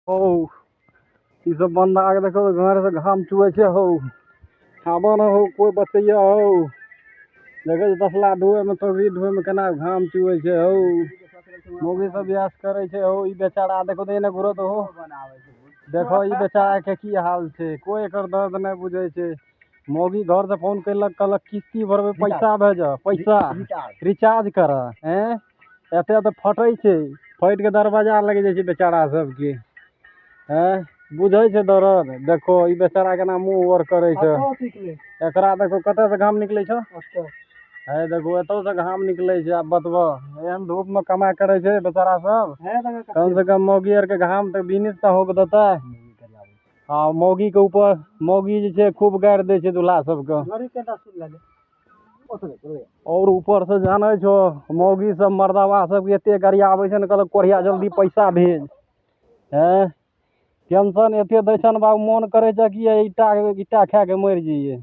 हो ई सब बंदा के देखो घर से घाम चुए छे हो आबो न हो कोई बचैया हो देखे छै तसला धोए में तो भी धोए में केना घाम चुए छे हो मौगी सब यास करे छे हो ई बेचारा देखो तो एने घुरो तो हो देखो ई बेचारा के की हाल छे कोई एकर दर्द नहीं बुझे छे मौगी घर से फोन कैलक कहलक किस्ती भरबे पैसा भेज पैसा रिचार्ज कर हैं एते तो फटै छे फट के दरवाजा लग जाए छे बेचारा सबके हैं बुझे छे दर्द देखो ई बेचारा केना मुंह ओर करे छे एकरा देखो कते से घाम निकले छे है देखो एतो से घाम निकले छे अब बतबो एहन धूप में कमाई करे छे बेचारा सब कम से कम मौगी आर के घाम तक बिनित त होक देता हाँ मौगी के ऊपर मौगी जे छे खूब गाड़ दे छे दूल्हा सबके और ऊपर से जाने छो मौगी सब मर्दावा सब एते गरिया आवे छे न कहलक कोढ़िया जल्दी पैसा भेज हैं टेंशन एते दै छन बाबू मन करे छे कि ईटा ईटा खा के मर जाइए